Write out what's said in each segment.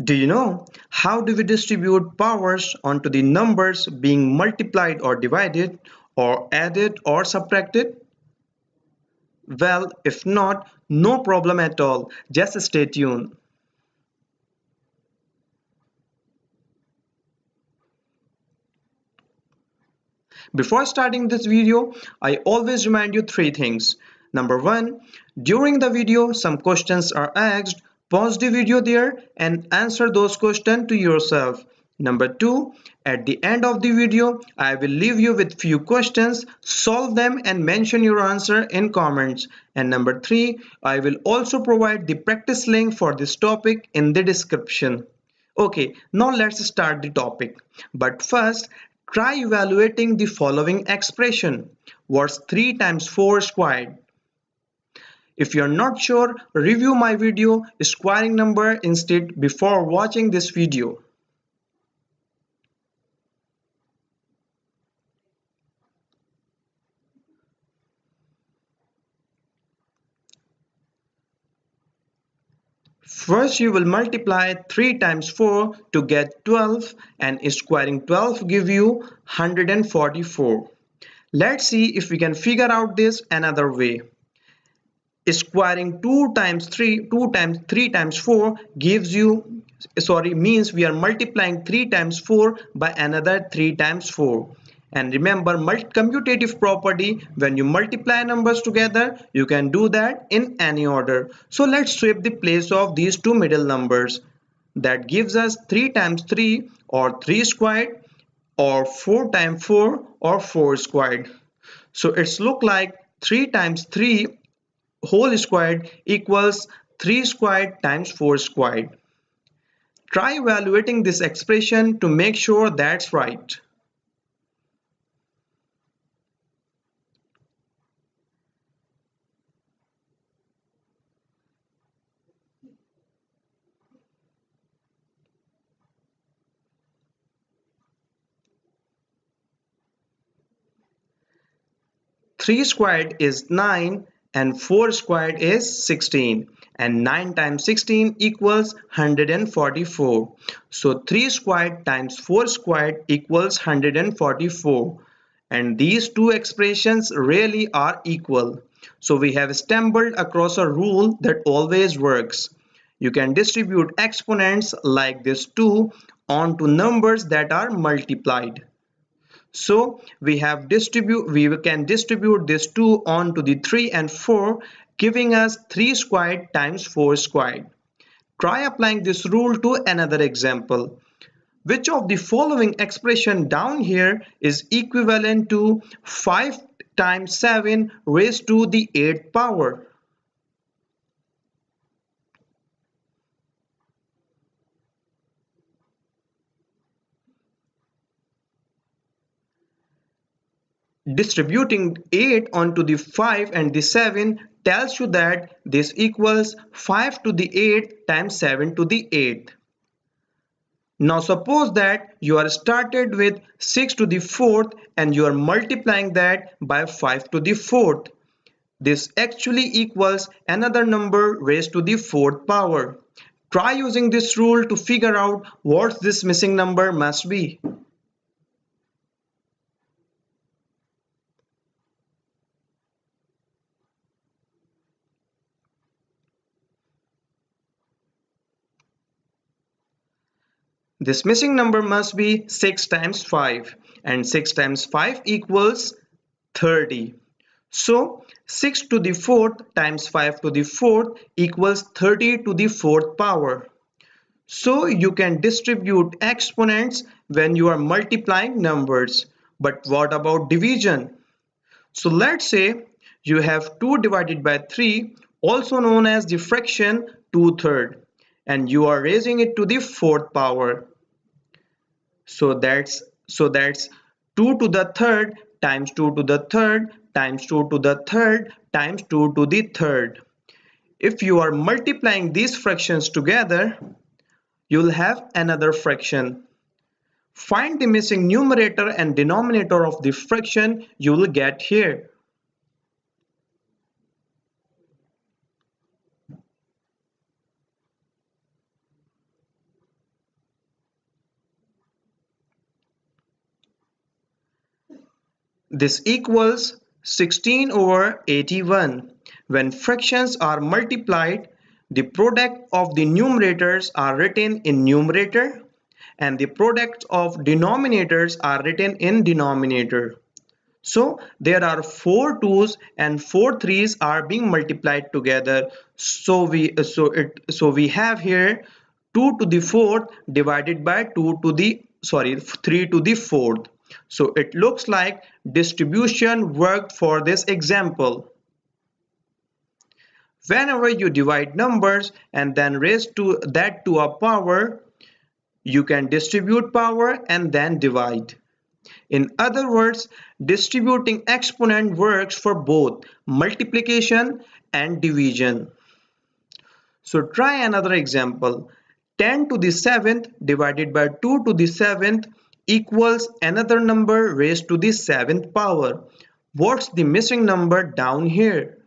Do you know how do we distribute powers onto the numbers being multiplied or divided or added or subtracted? Well, if not, no problem at all. Just stay tuned. Before starting this video, I always remind you three things. Number one, during the video, some questions are asked. Pause the video there and answer those questions to yourself. Number two, at the end of the video, I will leave you with few questions. Solve them and mention your answer in comments. And number three, I will also provide the practice link for this topic in the description. Okay, now let's start the topic. But first, try evaluating the following expression. What's 3 times 4 squared? If you're not sure, review my video squaring number instead before watching this video. First you will multiply 3 times 4 to get 12 and squaring 12 give you 144. Let's see if we can figure out this another way. Squaring 2 times 3 times 4 gives you means we are multiplying 3 times 4 by another 3 times 4. And remember commutative property, when you multiply numbers together you can do that in any order. So let's swap the place of these two middle numbers. That gives us 3 times 3 or 3 squared or 4 times 4 or 4 squared. So it's look like 3 times 3 whole squared equals 3 squared times 4 squared. Try evaluating this expression to make sure that's right. Three squared is 9 and 4 squared is 16 and 9 times 16 equals 144. So 3 squared times 4 squared equals 144 and these two expressions really are equal. So we have stumbled across a rule that always works. You can distribute exponents like this 2 onto numbers that are multiplied. So we can distribute this 2 onto the 3 and 4, giving us 3 squared times 4 squared. Try applying this rule to another example. Which of the following expression down here is equivalent to 5 times 7 raised to the 8th power? Distributing 8 onto the 5 and the 7 tells you that this equals 5 to the 8 times 7 to the 8th. Now suppose that you are started with 6 to the 4th and you are multiplying that by 5 to the 4th. This actually equals another number raised to the 4th power. Try using this rule to figure out what this missing number must be. This missing number must be 6 times 5 and 6 times 5 equals 30. So 6 to the 4th times 5 to the 4th equals 30 to the 4th power. So you can distribute exponents when you are multiplying numbers. But what about division? So let's say you have 2 divided by 3, also known as the fraction 2/3, and you are raising it to the 4th power. So that's 2 to the third times 2 to the third times 2 to the third times 2 to the third. If you are multiplying these fractions together, you'll have another fraction. Find the missing numerator and denominator of the fraction you will get here. This equals 16 over 81. When fractions are multiplied, the product of the numerators are written in numerator and the product of denominators are written in denominator. So there are 4 2's and 4 3's are being multiplied together. So we have here 2 to the 4th divided by 3 to the 4th. So it looks like distribution worked for this example. Whenever you divide numbers and then raise that to a power, you can distribute power and then divide. In other words, distributing exponent works for both multiplication and division. So try another example. 10 to the 7th divided by 2 to the 7th equals another number raised to the 7th power. What's the missing number down here?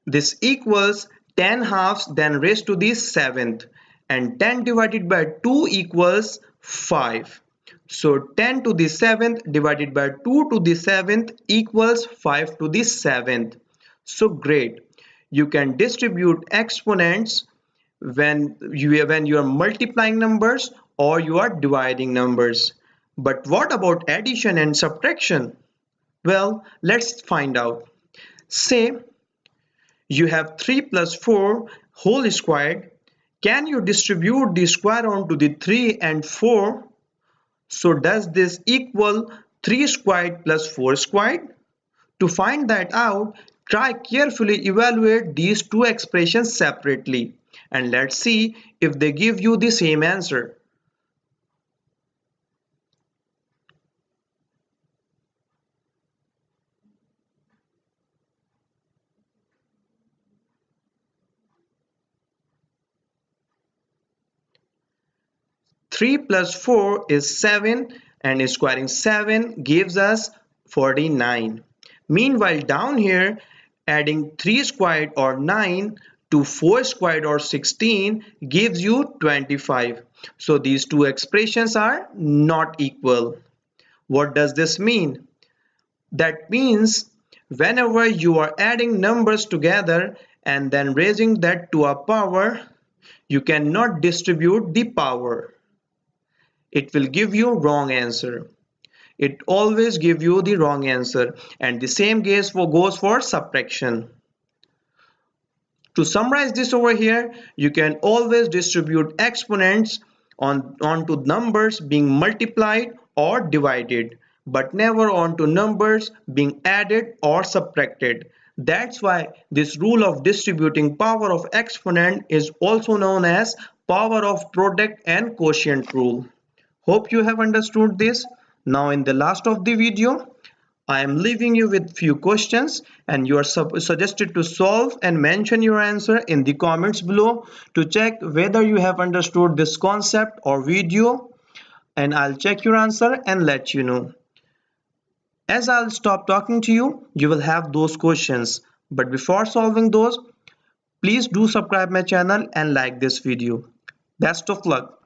This equals 10 halves then raised to the 7th, and 10 divided by 2 equals 5. So 10 to the 7th divided by 2 to the 7th equals 5 to the 7th. So great. You can distribute exponents when you are multiplying numbers or you are dividing numbers. But what about addition and subtraction? Well, let's find out. Say you have 3 plus 4 whole squared. Can you distribute the square onto the 3 and 4? So does this equal 3 squared plus 4 squared? To find that out, try carefully evaluate these two expressions separately and let's see if they give you the same answer. 3 plus 4 is 7 and squaring 7 gives us 49. Meanwhile down here adding 3 squared or 9 to 4 squared or 16 gives you 25. So these two expressions are not equal. What does this mean? That means whenever you are adding numbers together and then raising that to a power, you cannot distribute the power. It will give you wrong answer. It always give you the wrong answer, and the same goes for subtraction. To summarize this over here, you can always distribute exponents onto numbers being multiplied or divided, but never onto numbers being added or subtracted. That's why this rule of distributing power of exponent is also known as power of product and quotient rule. Hope you have understood this. Now in the last of the video, I am leaving you with few questions and you are suggested to solve and mention your answer in the comments below to check whether you have understood this concept or video, and I'll check your answer and let you know. As I'll stop talking to you, you will have those questions. But before solving those, please do subscribe my channel and like this video. Best of luck.